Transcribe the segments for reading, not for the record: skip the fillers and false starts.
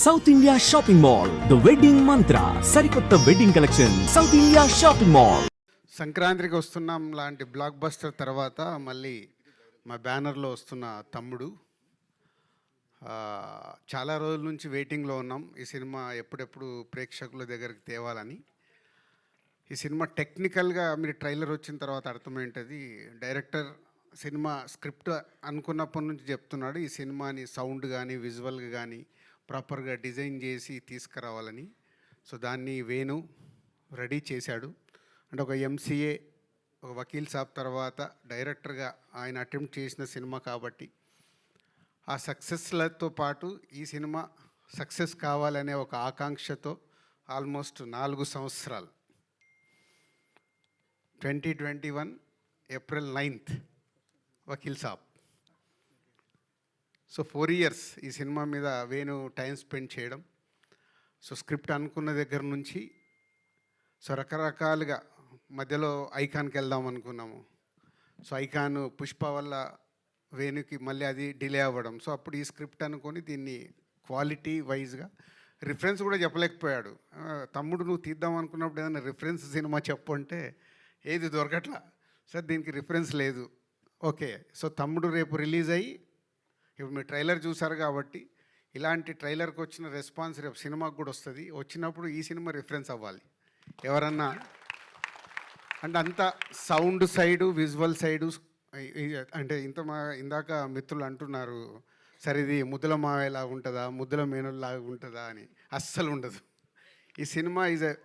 South India shopping mall the wedding మంత్ర సరికొత్త wedding collection south India shopping mall. సంక్రాంతికి వస్తున్నాం లాంటి బ్లాక్ బస్టర్ తర్వాత మళ్ళీ మా బ్యానర్లో వస్తున్న తమ్ముడు. చాలా రోజుల నుంచి వెయిటింగ్లో ఉన్నాం ఈ సినిమా ఎప్పుడెప్పుడు ప్రేక్షకుల దగ్గరికి తేవాలని. ఈ సినిమా టెక్నికల్గా మీరు ట్రైలర్ వచ్చిన తర్వాత అర్థమైంటుంది. డైరెక్టర్ సినిమా స్క్రిప్ట్ అనుకున్నప్పటి నుంచి చెప్తున్నాడు ఈ సినిమాని సౌండ్ కానీ విజువల్గా కానీ ప్రాపర్గా డిజైన్ చేసి తీసుకురావాలని. సో దాన్ని వేణు రెడీ చేశాడు. అంటే ఒక ఎంసీఏ ఒక వకీల్ సాబ్ తర్వాత డైరెక్టర్గా ఆయన అటెంప్ట్ చేసిన సినిమా కాబట్టి ఆ సక్సెస్లతో పాటు ఈ సినిమా సక్సెస్ కావాలనే ఒక ఆకాంక్షతో ఆల్మోస్ట్ 4 సంవత్సరాలు 2021 April 9th Vakeel Saab. So 4 years ఈ సినిమా మీద వేణు టైం స్పెండ్ చేయడం. సో స్క్రిప్ట్ అనుకున్న దగ్గర నుంచి సో రకరకాలుగా మధ్యలో ఐకాన్కి వెళ్దాం అనుకున్నాము. సో ఐకాన్ పుష్ప వల్ల వేణుకి మళ్ళీ అది డిలే అవ్వడం. సో అప్పుడు ఈ స్క్రిప్ట్ అనుకొని దీన్ని క్వాలిటీ వైజ్గా రిఫరెన్స్ కూడా చెప్పలేకపోయాడు. తమ్ముడు నువ్వు తీద్దాం అనుకున్నప్పుడు ఏదైనా రిఫరెన్స్ సినిమా చెప్పు అంటే ఏది దొరకట్లా. సార్ దీనికి రిఫరెన్స్ లేదు. ఓకే, సో తమ్ముడు రేపు రిలీజ్ అయ్యి ఇప్పుడు మీరు ట్రైలర్ చూసారు కాబట్టి ఇలాంటి ట్రైలర్కి వచ్చిన రెస్పాన్స్ రేపు సినిమాకి కూడా వస్తుంది. వచ్చినప్పుడు ఈ సినిమా రిఫరెన్స్ అవ్వాలి ఎవరన్నా అంటే అంత సౌండ్ సైడు విజువల్ సైడు. అంటే ఇందాక మిత్రులు అంటున్నారు సరే ఇది ముద్దుల మావేలాగా ఉంటుందా ముద్దుల మేనుల్లాగా ఉంటుందా అని. అస్సలు ఉండదు. ఈ cinema is a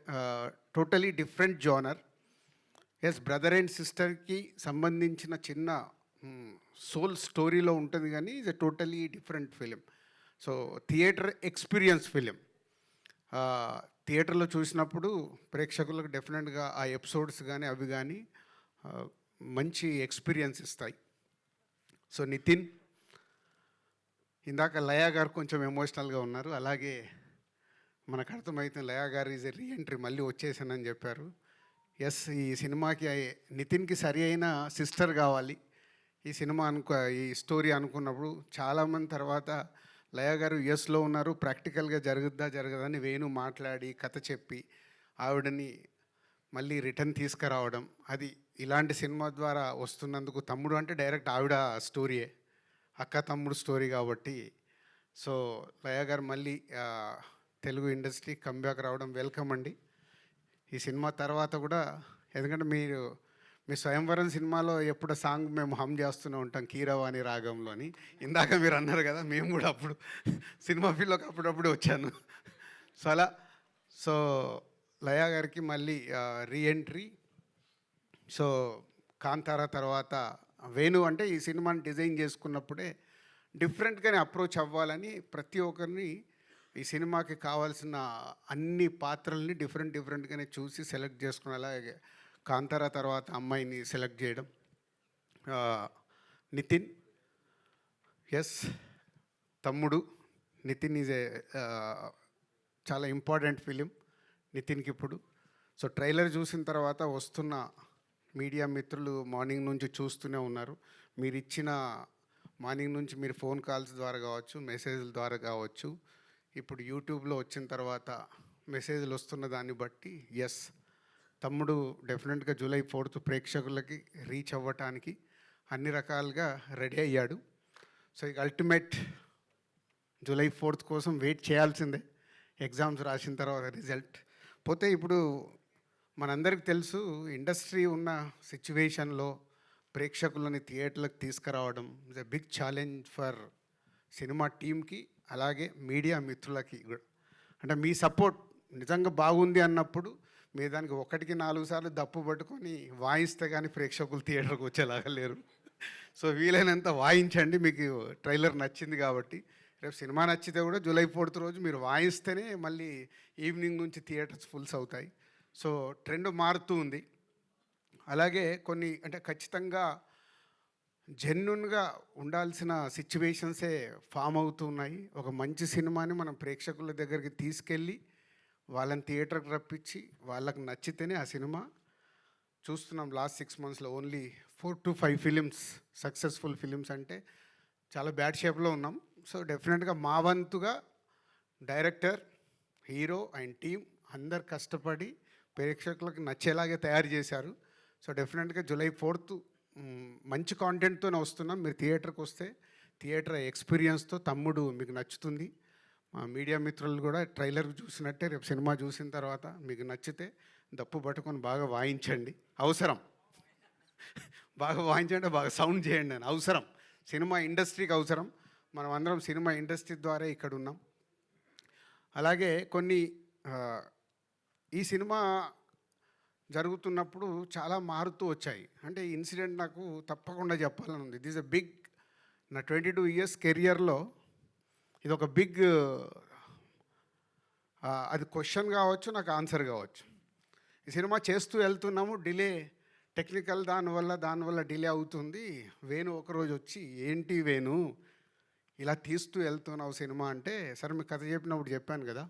totally different genre. Yes, brother and సిస్టర్కి సంబంధించిన చిన్న సోల్ స్టోరీలో ఉంటుంది కానీ is a totally different film. So theatre experience film. థియేటర్లో చూసినప్పుడు ప్రేక్షకులకు డెఫినెట్గా ఆ ఎపిసోడ్స్ కానీ అవి కానీ మంచి ఎక్స్పీరియన్స్ ఇస్తాయి. సో నితిన్, ఇందాక లయా గారు కొంచెం ఎమోషనల్గా ఉన్నారు. అలాగే మనకు అర్థమవుతుంది లయా గారు ఈజ్ ఎ రీఎంట్రీ, మళ్ళీ వచ్చేసానని చెప్పారు. ఎస్, ఈ సినిమాకి నితిన్కి సరి అయిన సిస్టర్ కావాలి. ఈ సినిమా ఈ స్టోరీ అనుకున్నప్పుడు చాలామంది తర్వాత లయ గారు యుఎస్లో ఉన్నారు, ప్రాక్టికల్గా జరగదని వేణు మాట్లాడి కథ చెప్పి ఆవిడని మళ్ళీ రిటర్న్ తీసుకురావడం. అది ఇలాంటి సినిమా ద్వారా వస్తున్నందుకు తమ్ముడు అంటే డైరెక్ట్ ఆవిడ స్టోరీయే, అక్క తమ్ముడు స్టోరీ కాబట్టి. సో లయ గారు మళ్ళీ తెలుగు ఇండస్ట్రీ కంబ్యాక్ రావడం వెల్కమ్ అండి. ఈ సినిమా తర్వాత కూడా ఎందుకంటే మీ స్వయంవరం సినిమాలో ఎప్పుడు సాంగ్ మేము హమ్ చేస్తూనే ఉంటాం కీరవాణి రాగంలోని. ఇందాక మీరు అన్నారు కదా, మేము కూడా అప్పుడు సినిమా ఫీల్డ్లోకి అప్పుడప్పుడు వచ్చాను. సో అలా సో లయా గారికి మళ్ళీ రీఎంట్రీ. సో కాంతారా తర్వాత వేణు అంటే ఈ సినిమాని డిజైన్ చేసుకున్నప్పుడే డిఫరెంట్గానే అప్రోచ్ అవ్వాలని ప్రతి ఒక్కరిని ఈ సినిమాకి కావాల్సిన అన్ని పాత్రల్ని డిఫరెంట్గానే చూసి సెలెక్ట్ చేసుకుని అలాగే కాంతారా తర్వాత అమ్మాయిని సెలెక్ట్ చేయడం. నితిన్, ఎస్ తమ్ముడు నితిన్ ఈజ్ ఏ చాలా ఇంపార్టెంట్ ఫిలిం నితిన్కి ఇప్పుడు. సో ట్రైలర్ చూసిన తర్వాత వస్తున్న మీడియా మిత్రులు మార్నింగ్ నుంచి చూస్తూనే ఉన్నారు. మీరు ఇచ్చిన మార్నింగ్ నుంచి మీరు ఫోన్ కాల్స్ ద్వారా కావచ్చు, మెసేజ్ల ద్వారా కావచ్చు, ఇప్పుడు యూట్యూబ్లో వచ్చిన తర్వాత మెసేజ్లు వస్తున్న దాన్ని బట్టి ఎస్ తమ్ముడు డెఫినెట్గా July 4th ప్రేక్షకులకి రీచ్ అవ్వటానికి అన్ని రకాలుగా రెడీ అయ్యాడు. సో ఇక అల్టిమేట్ July 4th కోసం వెయిట్ చేయాల్సిందే. ఎగ్జామ్స్ రాసిన తర్వాత రిజల్ట్ పోతే ఇప్పుడు మనందరికీ తెలుసు ఇండస్ట్రీ ఉన్న సిచ్యువేషన్లో ప్రేక్షకులని థియేటర్లకు తీసుకురావడం is a big challenge for cinema టీమ్కి అలాగే మీడియా మిత్రులకి కూడా. అంటే మీ సపోర్ట్ నిజంగా బాగుంది అన్నప్పుడు మీరు దానికి 1కి 4 సార్లు దప్పు పట్టుకొని వాయిస్తే కానీ ప్రేక్షకులు థియేటర్కి వచ్చేలాగా లేరు. సో వీలైనంత వాయించండి. మీకు ట్రైలర్ నచ్చింది కాబట్టి రేపు సినిమా నచ్చితే కూడా July 4th రోజు మీరు వాయిస్తేనే మళ్ళీ ఈవినింగ్ నుంచి థియేటర్స్ ఫుల్స్ అవుతాయి. సో ట్రెండ్ మారుతూ ఉంది. అలాగే కొన్ని అంటే ఖచ్చితంగా జెన్యున్గా ఉండాల్సిన సిచ్యువేషన్సే ఫామ్ అవుతున్నాయి. ఒక మంచి సినిమాని మనం ప్రేక్షకుల దగ్గరికి తీసుకెళ్ళి వాళ్ళని థియేటర్కి రప్పించి వాళ్ళకి నచ్చితేనే ఆ సినిమా చూస్తున్నాం. లాస్ట్ 6 monthsలో only 4 to 5 films successful films అంటే చాలా బ్యాడ్ షేప్లో ఉన్నాం. సో డెఫినెట్గా మా వంతుగా డైరెక్టర్, హీరో అండ్ టీం అందరు కష్టపడి ప్రేక్షకులకు నచ్చేలాగే తయారు చేశారు. సో డెఫినెట్గా జూలై 4th మంచి కాంటెంట్తోనే వస్తున్నాం. మీరు థియేటర్కి వస్తే థియేటర్ ఎక్స్పీరియన్స్తో తమ్ముడు మీకు నచ్చుతుంది. మా మీడియా మిత్రులు కూడా ట్రైలర్ చూసినట్టే రేపు సినిమా చూసిన తర్వాత మీకు నచ్చితే దప్పు పట్టుకొని బాగా వాయించండి. అవసరం బాగా వాయించండి, బాగా సౌండ్ చేయండి అని అవసరం. సినిమా ఇండస్ట్రీకి అవసరం. మనం అందరం సినిమా ఇండస్ట్రీ ద్వారా ఇక్కడ ఉన్నాం. అలాగే కొన్ని ఈ సినిమా జరుగుతున్నప్పుడు చాలా మారుతూ వచ్చాయి. అంటే ఈ ఇన్సిడెంట్ నాకు తప్పకుండా చెప్పాలని ఉంది. దిస్ ఎ బిగ్, నా 22 years కెరియర్లో ఇది ఒక బిగ్, అది క్వశ్చన్ కావచ్చు, నాకు ఆన్సర్ కావచ్చు. ఈ సినిమా చేస్తూ వెళ్తున్నాము, డిలే టెక్నికల్ దానివల్ల డిలే అవుతుంది. వేణు ఒకరోజు వచ్చి, ఏంటి వేణు ఇలా తీస్తూ వెళ్తున్నావు సినిమా అంటే, సార్ మీకు కథ చెప్పినప్పుడు చెప్పాను కదా,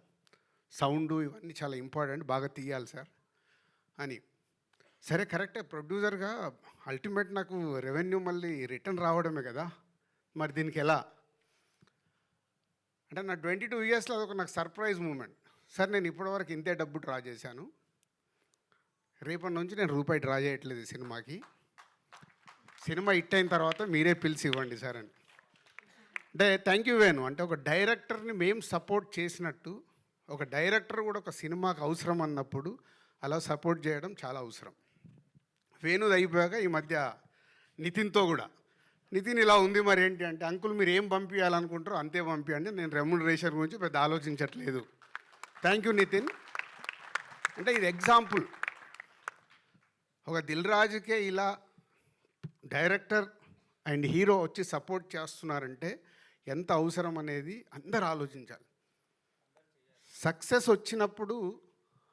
సౌండ్ ఇవన్నీ చాలా ఇంపార్టెంట్, బాగా తీయాలి సార్ అని. సరే కరెక్టే, ప్రొడ్యూసర్గా అల్టిమేట్ నాకు రెవెన్యూ మళ్ళీ రిటర్న్ రావడమే కదా, మరి దీనికి ఎలా అంటే నా 22 yearsలో అదొక నాకు సర్ప్రైజ్ మూమెంట్. సార్ నేను ఇప్పటివరకు ఇంతే డబ్బు డ్రా చేశాను, రేపటి నుంచి నేను రూపాయి డ్రా చేయట్లేదు ఈ సినిమాకి. సినిమా హిట్ అయిన తర్వాత మీరే పిలిచి ఇవ్వండి సార్ అని. అంటే థ్యాంక్ యూ వేణు. అంటే ఒక డైరెక్టర్ని మేము సపోర్ట్ చేసినట్టు ఒక డైరెక్టర్ కూడా ఒక సినిమాకి అవసరం అన్నప్పుడు అలా సపోర్ట్ చేయడం చాలా అవసరం. వేణుది అయిపోయాక ఈ మధ్య నితిన్తో కూడా, నితిన్ ఇలా ఉంది మరి ఏంటి అంటే, అంకుల్ మీరు ఏం పంపించాలనుకుంటారో అంతే పంపించండి, నేను రెమ్యునరేషన్ గురించి పెద్ద ఆలోచించట్లేదు. Thank you Nitin. అంటే ఇది ఎగ్జాంపుల్. ఒక దిల్ రాజుకే ఇలా డైరెక్టర్ అండ్ హీరో వచ్చి సపోర్ట్ చేస్తున్నారంటే ఎంత అవసరం అనేది అందరు ఆలోచించాలి. సక్సెస్ వచ్చినప్పుడు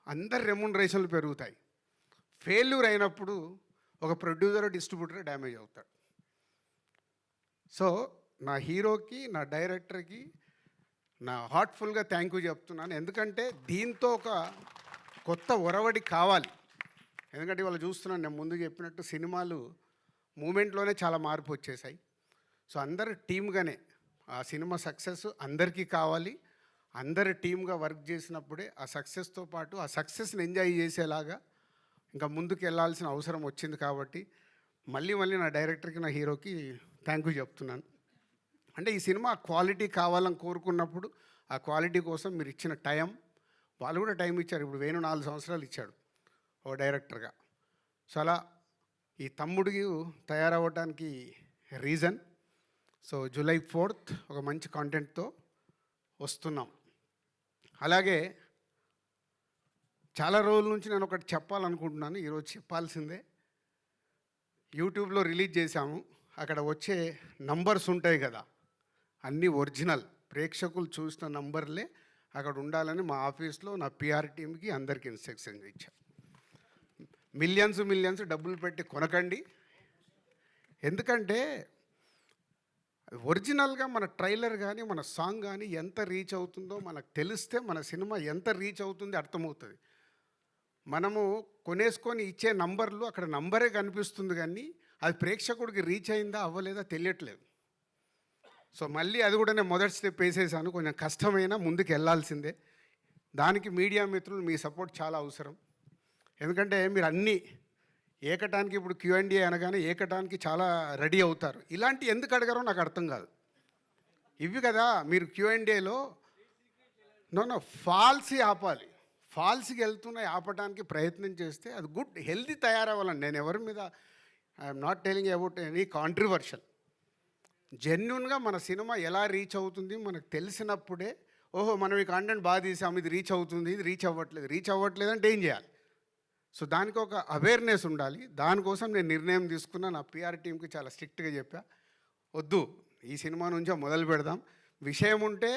అందరి రెమ్యునరేషన్లు పెరుగుతాయి. ఫెయిల్యూర్ అయినప్పుడు ఒక ప్రొడ్యూసర్, డిస్ట్రిబ్యూటర్ డ్యామేజ్ అవుతాడు. సో నా హీరోకి, నా డైరెక్టర్కి నా హార్ట్ఫుల్గా థ్యాంక్ యూ చెప్తున్నాను. ఎందుకంటే దీంతో ఒక కొత్త ఒరవడి కావాలి. ఎందుకంటే ఇవాళ చూస్తున్నాను, నేను ముందు చెప్పినట్టు సినిమాలు మూమెంట్లోనే చాలా మార్పు వచ్చేసాయి. సో అందరు టీమ్గానే ఆ సినిమా సక్సెస్ అందరికీ కావాలి. అందరు టీమ్గా వర్క్ చేసినప్పుడే ఆ సక్సెస్తో పాటు ఆ సక్సెస్ని ఎంజాయ్ చేసేలాగా ఇంకా ముందుకు వెళ్ళాల్సిన అవసరం వచ్చింది. కాబట్టి మళ్ళీ నా డైరెక్టర్కి, నా హీరోకి థ్యాంక్ యూ చెప్తున్నాను. అంటే ఈ సినిమా క్వాలిటీ కావాలని కోరుకున్నప్పుడు ఆ క్వాలిటీ కోసం మీరు ఇచ్చిన టైం, వాళ్ళు కూడా టైం ఇచ్చారు. ఇప్పుడు వేణు 4 సంవత్సరాలు ఇచ్చాడు ఓ డైరెక్టర్గా. సో అలా ఈ తమ్ముడికి తయారవ్వడానికి రీజన్. సో జూలై 4th ఒక మంచి కాంటెంట్తో వస్తున్నాం. అలాగే చాలా రోజుల నుంచి నేను ఒకటి చెప్పాలనుకుంటున్నాను, ఈరోజు చెప్పాల్సిందే. యూట్యూబ్లో రిలీజ్ చేశాము, అక్కడ వచ్చే నంబర్స్ ఉంటాయి కదా, అన్నీ ఒరిజినల్, ప్రేక్షకులు చూసిన నంబర్లే అక్కడ ఉండాలని మా ఆఫీస్లో నా పిఆర్ టీమ్కి అందరికీ ఇన్స్ట్రక్షన్ ఇచ్చాను. మిలియన్స్ డబ్బులు పెట్టి కొనకండి. ఎందుకంటే ఒరిజినల్గా మన ట్రైలర్ కానీ మన సాంగ్ కానీ ఎంత రీచ్ అవుతుందో మనకు తెలిస్తే మన సినిమా ఎంత రీచ్ అవుతుందో అర్థమవుతుంది. మనము కొనేసుకొని ఇచ్చే నంబర్లు అక్కడ నంబరే కనిపిస్తుంది, కానీ అది ప్రేక్షకుడికి రీచ్ అయిందా అవ్వలేదా తెలియట్లేదు. సో మళ్ళీ అది కూడా నేను మొదటి స్టెప్ వేసేసాను. కొంచెం కష్టమైన ముందుకు వెళ్ళాల్సిందే. దానికి మీడియా మిత్రులు మీ సపోర్ట్ చాలా అవసరం. ఎందుకంటే మీరు అన్నీ ఏకటానికి, ఇప్పుడు Q&A అనగానే ఏకటానికి చాలా రెడీ అవుతారు. ఇలాంటి ఎందుకు అడగారో నాకు అర్థం కాదు. ఇవి కదా మీరు Q&Aలో నో ఫాల్సీ ఆపాలి. ఫాల్స్కి వెళ్తున్నాయి ఆపడానికి ప్రయత్నం చేస్తే అది గుడ్ హెల్దీ తయారవ్వాలండి. నేను ఎవరి మీద I'm not telling about any controversial. జెన్యున్గా మన సినిమా ఎలా రీచ్ అవుతుంది మనకు తెలిసినప్పుడే, ఓహో మనం ఈ కాంటెంట్ బాగా తీసాము, ఇది రీచ్ అవుతుంది, ఇది రీచ్ అవ్వట్లేదు అంటే ఏం చేయాలి? సో దానికి ఒక అవేర్నెస్ ఉండాలి. దానికోసం నేను నిర్ణయం తీసుకున్నా. నా పిఆర్ టీంకి చాలా స్ట్రిక్ట్గా చెప్పా, వద్దు ఈ సినిమా నుంచే మొదలు పెడదాం. విషయం ఉంటే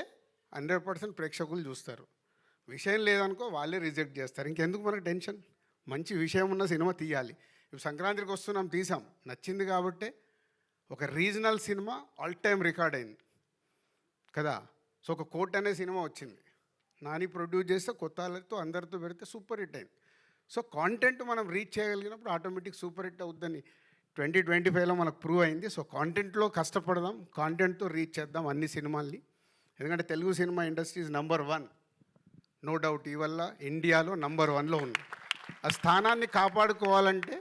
100% ప్రేక్షకులు చూస్తారు, విషయం లేదనుకో వాళ్ళే రిజెక్ట్ చేస్తారు. ఇంకెందుకు మనకు టెన్షన్? మంచి విషయం ఉన్న సినిమా తీయాలి. ఇప్పుడు సంక్రాంతికి వస్తున్నాం, తీసాం, నచ్చింది కాబట్టే ఒక regional cinema all time record అయింది కదా. సో ఒక కోట్ అనే సినిమా వచ్చింది, నాని ప్రొడ్యూస్ చేస్తే కొత్త వాళ్ళతో అందరితో పెడితే సూపర్ హిట్ అయింది. సో కాంటెంట్ మనం రీచ్ చేయగలిగినప్పుడు ఆటోమేటిక్ సూపర్ హిట్ అవుద్దని 2025లో మనకు ప్రూవ్ అయింది. సో కాంటెంట్లో కష్టపడదాం, కాంటెంట్తో రీచ్ చేద్దాం అన్ని సినిమాల్ని. ఎందుకంటే Telugu cinema industry is number 1, no doubt. ఈ వల్ల ఇండియాలో నంబర్ 1లో ఉంది. ఆ స్థానాన్ని కాపాడుకోవాలంటే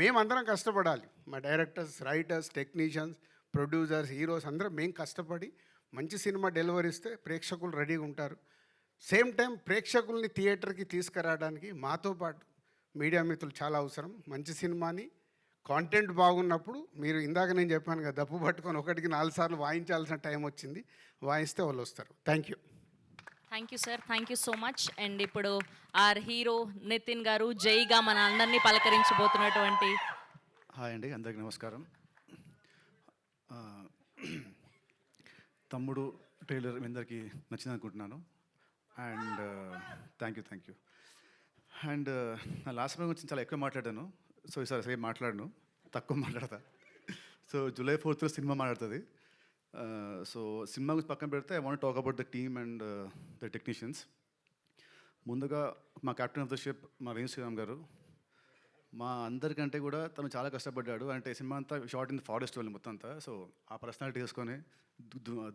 మేమందరం కష్టపడాలి. మా directors, writers, technicians, producers, heroes అందరం మేము కష్టపడి మంచి సినిమా డెలివరీ ఇస్తే ప్రేక్షకులు రెడీగా ఉంటారు. సేమ్ టైం ప్రేక్షకుల్ని థియేటర్కి తీసుకురావడానికి మాతో పాటు మీడియా మిత్రులు చాలా అవసరం. మంచి సినిమాని కాంటెంట్ బాగున్నప్పుడు మీరు ఇందాక నేను చెప్పాను కదా, దప్పు పట్టుకొని 1కి 4 సార్లు వాయించాల్సిన టైం వచ్చింది. వాయిస్తే వాళ్ళు వస్తారు. Thank you. Thank you sir, thank you so much. And ఇప్పుడు ఆర్ హీరో నితిన్ గారు జైగా మన అందరినీ పలకరించబోతున్నటువంటి. హాయ్ అండి, అందరికీ నమస్కారం. తమ్ముడు ట్రైలర్ మీ అందరికీ నచ్చింది అనుకుంటున్నాను. And thank you. అండ్ నా లాస్ట్ మూవీ గురించి చాలా ఎక్కువ మాట్లాడాను. సో ఈసారి సరే మాట్లాడను, తక్కువ మాట్లాడతా. సో జూలై 4th సినిమా మాట్లాడుతుంది. సో సినిమా గురించి పక్కన పెడితే I want talk about the team and the technicians. ముందుగా మా కెప్టెన్ ఆఫ్ ద షిప్ మా వేణు శ్రీరామ్ గారు. మా అందరికంటే కూడా తను చాలా కష్టపడ్డాడు. అంటే సినిమా అంతా షార్ట్ ఇన్ ద ఫారెస్ట్ వాళ్ళు మొత్తం అంతా. సో ఆ పర్సనాలిటీ వేసుకొని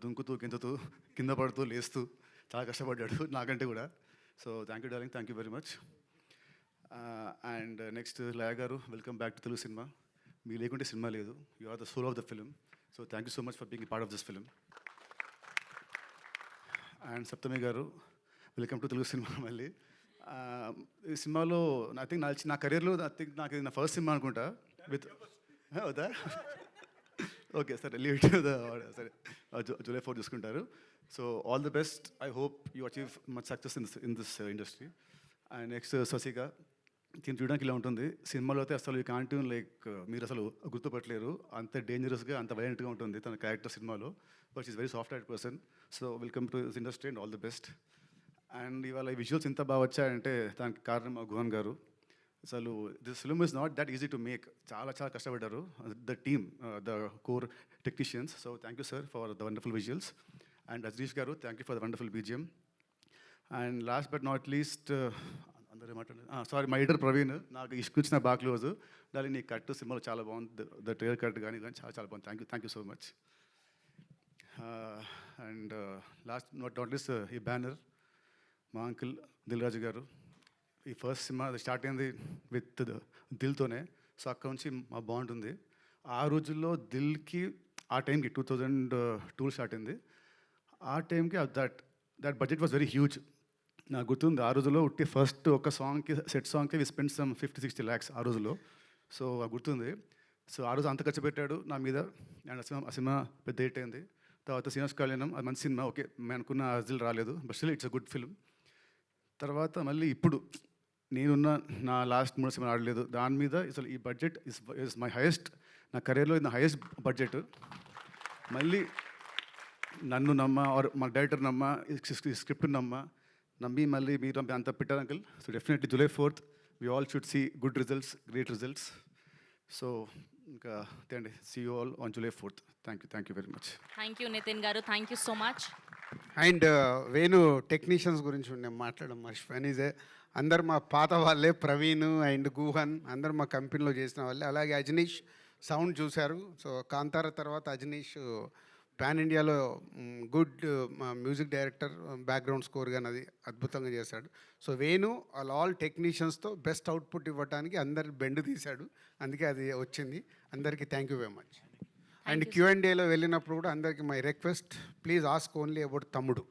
దుంకుతూ గింతుతూ కింద పడుతూ లేస్తూ చాలా కష్టపడ్డాడు నాకంటే కూడా. So thank you darling, thank you very much. And next Laya garu, welcome back to Telugu cinema. మీ లేకుంటే సినిమా లేదు. You are the soul of the film. So thank you so much for being part of this film. And Saptami garu, welcome to Telugu cinema మళ్ళీ. ఈ సినిమాలో I think నా కెరీర్లో నాకు ఇది నా ఫస్ట్ సినిమా అనుకుంటా విత్ అవుదా. ఓకే సరే, లీవ్ టు ద సరే, జూలై 4 చూసుకుంటారు. So all the best. I hope you achieve much success in this industry. And next Shashika, దీన్ని చూడడానికి ఇలా ఉంటుంది. సినిమాలో అయితే అసలు ఈ కాంటూన్ లైక్ మీరు అసలు గుర్తుపట్టలేరు, అంత డేంజరస్గా అంత వైలెంట్గా ఉంటుంది తన క్యారెక్టర్ సినిమాలో. But is very soft heart person. So welcome to this industry and all the best. And ఇవాళ ఈ విజువల్స్ ఇంత బాగా వచ్చాయంటే దానికి కారణం మా గుహన్ గారు. అసలు this film is not that easy to make. చాలా కష్టపడ్డారు the team, the core technicians. So thank you sir for the wonderful visuals. And Ajaneesh garu, thank you for the wonderful BGM. And last but not least అందరూ మాట్లాడారు, sorry my editor Praveen, నాకు ఇష్టం బాగా close. దాని నీ cut సినిమాలో చాలా బాగుంది, ద ట్రైలర్ కట్ కానీ చాలా బాగుంది. Thank you so much. And last not least ఈ బ్యానర్ మా అంకుల్ దిల్ రాజు గారు. ఈ ఫస్ట్ సినిమా స్టార్ట్ అయింది విత్ దిల్తోనే. సో అక్కడ నుంచి మా బాగుంటుంది. ఆ రోజుల్లో దిల్కి ఆ టైంకి 2002 స్టార్ట్ అయింది. ఆ టైంకి that budget was very huge. నాకు గుర్తుంది ఆ రోజుల్లో ఉట్టి ఫస్ట్ ఒక సాంగ్కి సెట్ సాంగ్కి వి స్పెండ్ సమ్ 50-60 lakhs ఆ రోజుల్లో. సో గుర్తుంది. సో ఆ రోజు అంత ఖర్చు పెట్టాడు నా మీద. అండ్ ఆ సినిమా పెద్ద హిట్ అయింది. తర్వాత శ్రీనివాస్ కళ్యాణం, అది మంచి సినిమా. ఓకే, మేము అనుకున్న అజిల్ రాలేదు, but still it's a good film. తర్వాత మళ్ళీ ఇప్పుడు నేనున్న నా లాస్ట్ 3 సినిమా ఆడలేదు దాని మీద. అసలు ఈ బడ్జెట్ ఇస్ మై హైయెస్ట్, నా కెరీర్లో ఇది నా హైయెస్ట్ బడ్జెట్. మళ్ళీ నన్ను నమ్మ ఆర్ మా డైరెక్టర్ నమ్మ, స్క్రిప్ట్ నమ్మి మళ్ళీ మీరు అంత పెట్టారు uncle. So definitely July 4th we all should see good results, great results. So ఇంకా అండి, see you all on July 4th. Thank you very much. Thank you Nithin garu, thank you so much. And Venu technicians గురించి నేను మాట్లాడడం మర్చిపోయాను. అందరు మా పాత వాళ్ళే, ప్రవీణ్ అండ్ గుహన్ అందరు మా కంపెనీలో చేసిన వాళ్ళే. అలాగే అజనీష్ సౌండ్ చూశారు. సో కాంతార తర్వాత అజనీష్ పాన్ ఇండియాలో good music director, background score కానీ అది అద్భుతంగా చేశాడు. సో వేణు ఆల్ టెక్నీషియన్స్తో బెస్ట్ అవుట్పుట్ ఇవ్వడానికి అందరి బెండ్ తీశాడు, అందుకే అది వచ్చింది. అందరికీ thank you very much. And Q&Aలో వెళ్ళినప్పుడు కూడా అందరికీ my request, please ask only about తమ్ముడు.